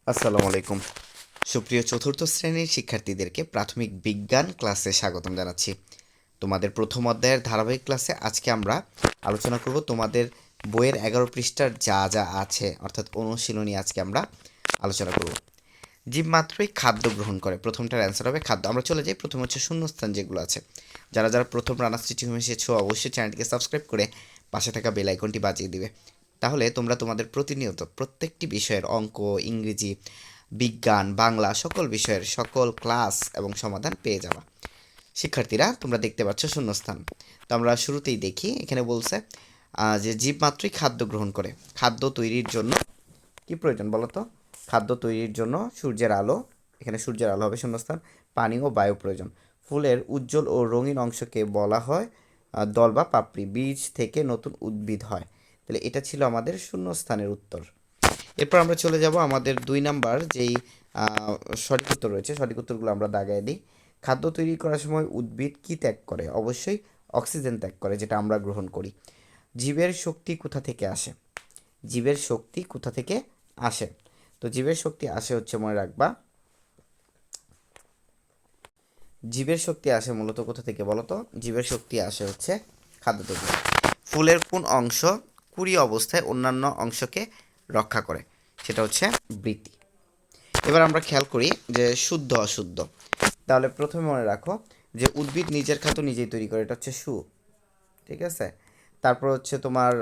আসসালামু আলাইকুম। সুপ্রিয় চতুর্থ শ্রেণীর শিক্ষার্থীদেরকে প্রাথমিক বিজ্ঞান ক্লাসে স্বাগতম জানাচ্ছি। তোমাদের প্রথম অধ্যায়ের ধারাবাহিক ক্লাসে আজকে আমরা আলোচনা করব তোমাদের বইয়ের 11 পৃষ্ঠার যা যা আছে অর্থাৎ অনুশীলনী আজকে আমরা আলোচনা করব। জীব মাত্রই খাদ্য গ্রহণ করে, প্রথমটার অ্যান্সার হবে খাদ্য। আমরা চলে যাই, প্রথমে হচ্ছে শূন্যস্থান যেগুলো আছে। যারা যারা প্রথম রানার্স টিচিং হোমে এসেছো অবশ্যই চ্যানেলটিকে সাবস্ক্রাইব করে পাশে থাকা বেল আইকনটি বাজিয়ে দিবে। তাহলে তোমরা তোমাদের প্রতিনিয়ত প্রত্যেকটি বিষয়ের অঙ্ক, ইংরেজি, বিজ্ঞান, বাংলা সকল বিষয়ের সকল ক্লাস এবং সমাধান পেয়ে যাবা। শিক্ষার্থীরা তোমরা দেখতে পাচ্ছ শূন্যস্থান। তো আমরা শুরুতেই দেখি, এখানে বলছে যে জীব মাত্রই খাদ্য গ্রহণ করে। খাদ্য তৈরির জন্য কি প্রয়োজন বলো তো? খাদ্য তৈরির জন্য সূর্যের আলো, এখানে সূর্যের আলো হবে শূন্যস্থান, পানি ও বায়ু প্রয়োজন। ফুলের উজ্জ্বল ও রঙিন অংশকে বলা হয় দল বা পাপড়ি। বীজ থেকে নতুন উদ্ভিদ হয়। তাহলে এটা ছিল আমাদের শূন্যস্থানের উত্তর। এরপর আমরা চলে যাব আমাদের 2 নাম্বার যেই সঠিক উত্তর রয়েছে, সঠিক উত্তরগুলো আমরা দাগায় দিই। খাদ্য তৈরি করার সময় উদ্ভিদ কি ত্যাগ করে? অবশ্যই অক্সিজেন ত্যাগ করে, যেটা আমরা গ্রহণ করি। জীবের শক্তি কোথা থেকে আসে? জীবের শক্তি কোথা থেকে আসে? তো জীবের শক্তি আসে হচ্ছে, মনে রাখবা, জীবের শক্তি আসে মূলত কোথা থেকে বলো তো? জীবের শক্তি আসে হচ্ছে খাদ্য থেকে। ফুলের কোন অংশ কুড়ি অবস্থায় অন্যান্য অংশকে রক্ষা করে? সেটা হচ্ছে বৃতি। এবার আমরা খেয়াল করি যে শুদ্ধ অশুদ্ধ। তাহলে প্রথমে মনে রাখো যে উদ্ভিদ নিজের খাদ্য নিজেই তৈরি করে, এটা হচ্ছে ঠিক আছে। তারপর হচ্ছে তোমার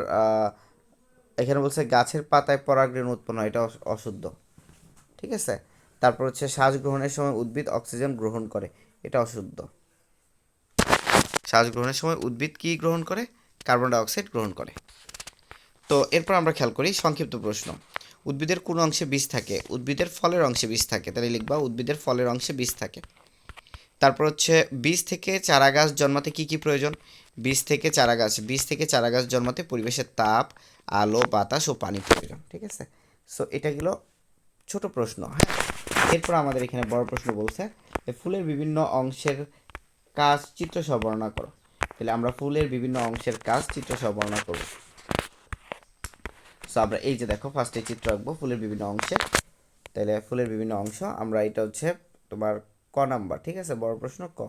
এখানে বলছে গাছের পাতায় পরাগরেণু উৎপন্ন হয়, এটা অশুদ্ধ। ঠিক আছে। তারপর হচ্ছে শ্বাস গ্রহণের সময় উদ্ভিদ অক্সিজেন গ্রহণ করে, এটা অশুদ্ধ। শ্বাস গ্রহণের সময় উদ্ভিদ কি গ্রহণ করে? কার্বন ডাই অক্সাইড গ্রহণ করে। তো এরপর আমরা খেয়াল করি সংক্ষিপ্ত প্রশ্ন। উদ্ভিদের কোন অংশে বীজ থাকে? উদ্ভিদের ফলের অংশে বীজ থাকে, তাহলে লিখবা উদ্ভিদের ফলের অংশে বীজ থাকে। তারপর হচ্ছে বীজ থেকে চারা গাছ জন্মাতে কি কি প্রয়োজন? বীজ থেকে চারা গাছ জন্মাতে পরিবেশের তাপ, আলো, বাতাস ও পানি প্রয়োজন। ঠিক আছে। সো এটা গেল ছোট প্রশ্ন। হ্যাঁ, এরপর আমাদের এখানে বড় প্রশ্ন বলছে ফুলের বিভিন্ন অংশের কাজ চিত্র সহ বর্ণনা করো। তাহলে আমরা ফুলের বিভিন্ন অংশের কাজ চিত্র সহ বর্ণনা করব। সো আমরা এই যে দেখো ফার্স্টে চিত্র আঁকবো ফুলের বিভিন্ন অংশে। তাহলে ফুলের বিভিন্ন অংশ আমরা, এটা হচ্ছে তোমার ক নাম্বার। ঠিক আছে, বড় প্রশ্ন ক।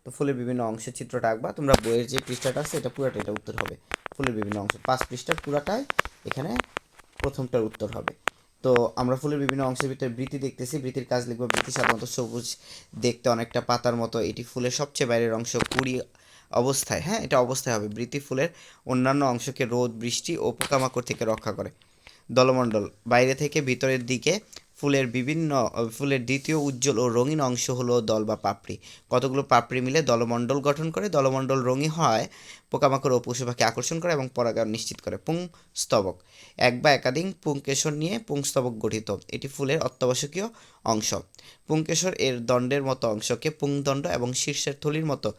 তো ফুলের বিভিন্ন অংশের চিত্রটা আঁকবা। তোমরা বইয়ের যে পৃষ্ঠাটা আছে এটা পুরাটা, এটা উত্তর হবে। ফুলের বিভিন্ন অংশ 5 পৃষ্ঠার পুরাটাই এখানে প্রথমটার উত্তর হবে। তো আমরা ফুলের বিভিন্ন অংশের ভিতরে বৃতি দেখতেছি। বৃতির কাজ লিখবো। বৃতি সাধারণত সবুজ, দেখতে অনেকটা পাতার মতো। এটি ফুলের সবচেয়ে বাইরের অংশ, কুড়ি অবস্থায়। হ্যাঁ, এটা অবস্থায় হবে। বৃতি ফুলের অন্যান্য অংশকে রোদ, বৃষ্টি ও পোকামাকড় থেকে রক্ষা করে। দলমণ্ডল, বাইরে থেকে ভিতরের দিকে ফুলের দ্বিতীয় উজ্জ্বল ও রঙিন অংশ হলো দল বা পাপড়ি। কতগুলো পাপড়ি মিলে দলমণ্ডল গঠন করে। দলমণ্ডল রঙিন হয়, পোকামাকড় ও পশু পাখি আকর্ষণ করে এবং পরাগায়ন নিশ্চিত করে। পুংস্তবক, এক বা একাধিক পুংকেশর নিয়ে পুংস্তবক গঠিত। এটি ফুলের অত্যাবশ্যকীয় অংশ। পুংকেশর এর দণ্ডের মতো অংশকে পুংদণ্ড এবং শীর্ষের থলির মতো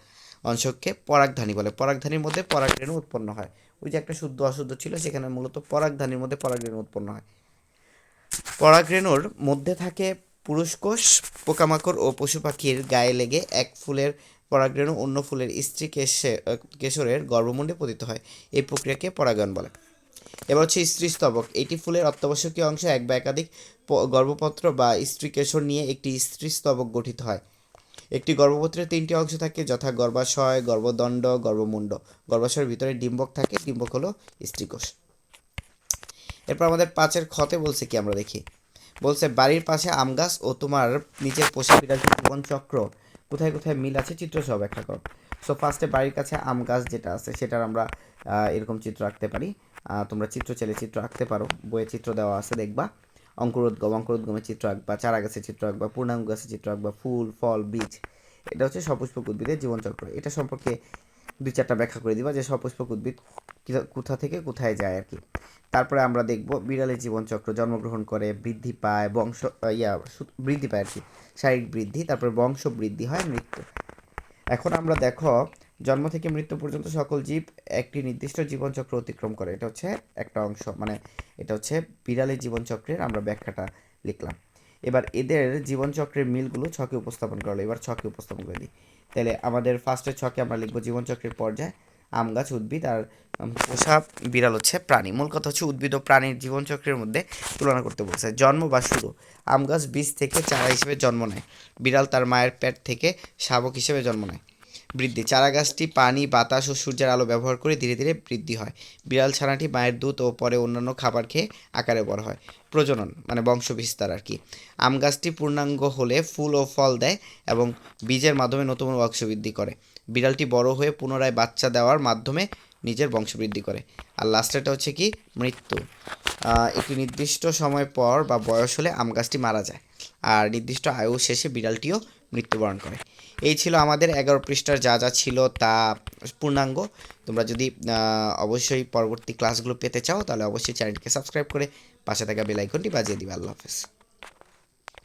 অংশকে পরাগধানী বলে। পরাগধানীর মধ্যে পরাগরেণু উৎপন্ন হয়। ওই যে একটা শুদ্ধ অশুদ্ধ ছিল, সেখানে মূলত পরাগধানীর মধ্যে পরাগরেণু উৎপন্ন হয়। পরাগরেণুর মধ্যে থাকে পুরুষকোষ। পোকামাকড় ও পশু পাখির গায়ে লেগে এক ফুলের পরাগরেণু অন্য ফুলের স্ত্রী কেশরের গর্ভমুণ্ডে পতিত হয়। এই প্রক্রিয়াকে পরাগায়ন বলে। এবার হচ্ছে স্ত্রীস্তবক। এটি ফুলের অত্যাবশ্যকীয় অংশ। এক বা একাধিক গর্ভপত্র বা স্ত্রীকেশর নিয়ে একটি স্ত্রীস্তবক গঠিত হয়। একটি গর্ভপত্রের 3টি অংশ থাকে, যথা গর্ভাশয়, গর্ভদণ্ড, গর্ভমুণ্ড। গর্ভাশয়ের ভিতরে ডিম্বক থাকে। ডিম্বক হলো স্ত্রীকোষ। এরপর আমাদের 5-এর খতে বলছে কি আমরা দেখি। বলছে বাড়ির পাশে আম গাছ ও তোমার নিচের পোষা বিড়ালটির জীবন চক্র কোথায় কোথায় মিল আছে চিত্র সহ ব্যাখ্যা করো। সো ফার্স্টে বাড়ির কাছে আম গাছ যেটা আছে সেটার আমরা এরকম চিত্র আঁকতে পারি। তোমরা চিত্র চাইলে চিত্র আঁকতে পারো, বইয়ে চিত্র দেওয়া আছে দেখবা। অঙ্কুরোদ্গমের চিত্র আঁকবা, চারা গাছের চিত্র আঁকবা, পূর্ণাঙ্গ গাছের চিত্র আঁকবা, ফুল, ফল, বীজ। এটা হচ্ছে সপুষ্পক উদ্ভিদের জীবনচক্র। এটা সম্পর্কে 2-4টা ব্যাখ্যা করে দিবা যে সপুষ্পক উদ্ভিদ কোথা থেকে কোথায় যায় আর কি। তারপরে আমরা দেখব বিড়ালের জীবনচক্র। জন্মগ্রহণ করে, বৃদ্ধি পায়, বৃদ্ধি পায় আর কি, শারীরিক বৃদ্ধি, তারপরে বংশ বৃদ্ধি হয়, মৃত্যু। এখন আমরা দেখো জন্ম থেকে মৃত্যু পর্যন্ত সকল জীব একটি নির্দিষ্ট জীবনচক্র অতিক্রম করে। এটা হচ্ছে একটা অংশ, মানে এটা হচ্ছে বিড়ালের জীবনচক্রের আমরা ব্যাখ্যাটা লিখলাম। এবার এদের জীবনচক্রের মিলগুলো ছকে উপস্থাপন করলো। এবার ছকে উপস্থাপন করে দিই। তাহলে আমাদের ফার্স্টের ছকে আমরা লিখবো জীবনচক্রের পর্যায়। আম গাছ উদ্ভিদ আর পোষা বিড়াল হচ্ছে প্রাণী। মূল কথা হচ্ছে উদ্ভিদ ও প্রাণীর জীবনচক্রের মধ্যে তুলনা করতে বলছে। জন্ম বা শুরু, আম গাছ বীজ থেকে চারা হিসেবে জন্ম নেয়। বিড়াল তার মায়ের পেট থেকে শাবক হিসেবে জন্ম নেয়। বৃদ্ধি, চারা গাছটি পানি, বাতাস ও সূর্যের আলো ব্যবহার করে ধীরে ধীরে বৃদ্ধি হয়। বিড়াল ছানাটি মায়ের দুধ ও পরে অন্যান্য খাবার খেয়ে আকারে বড় হয়। প্রজনন মানে বংশ বিস্তার আর কি। আম গাছটি পূর্ণাঙ্গ হলে ফুল ও ফল দেয় এবং বীজের মাধ্যমে নতুন বংশ বৃদ্ধি করে। বিড়ালটি বড় হয়ে পুনরায় বাচ্চা দেওয়ার মাধ্যমে নিজের বংশবৃদ্ধি করে। আর লাস্টেরটা হচ্ছে কি মৃত্যু। একটি নির্দিষ্ট সময় পর বা বয়স হলে আম গাছটি মারা যায়, আর নির্দিষ্ট আয়ু শেষে বিড়ালটিও মৃত্যুবরণ করে। এই ছিল আমাদের 11 পৃষ্ঠার যা যা ছিল তা পূর্ণাঙ্গ। তোমরা যদি অবশ্যই পরবর্তী ক্লাসগুলো পেতে চাও তাহলে অবশ্যই চ্যানেলটিকে সাবস্ক্রাইব করে পাশে থাকা বেল আইকনটি বাজিয়ে দিবে। আল্লাহ হাফেজ।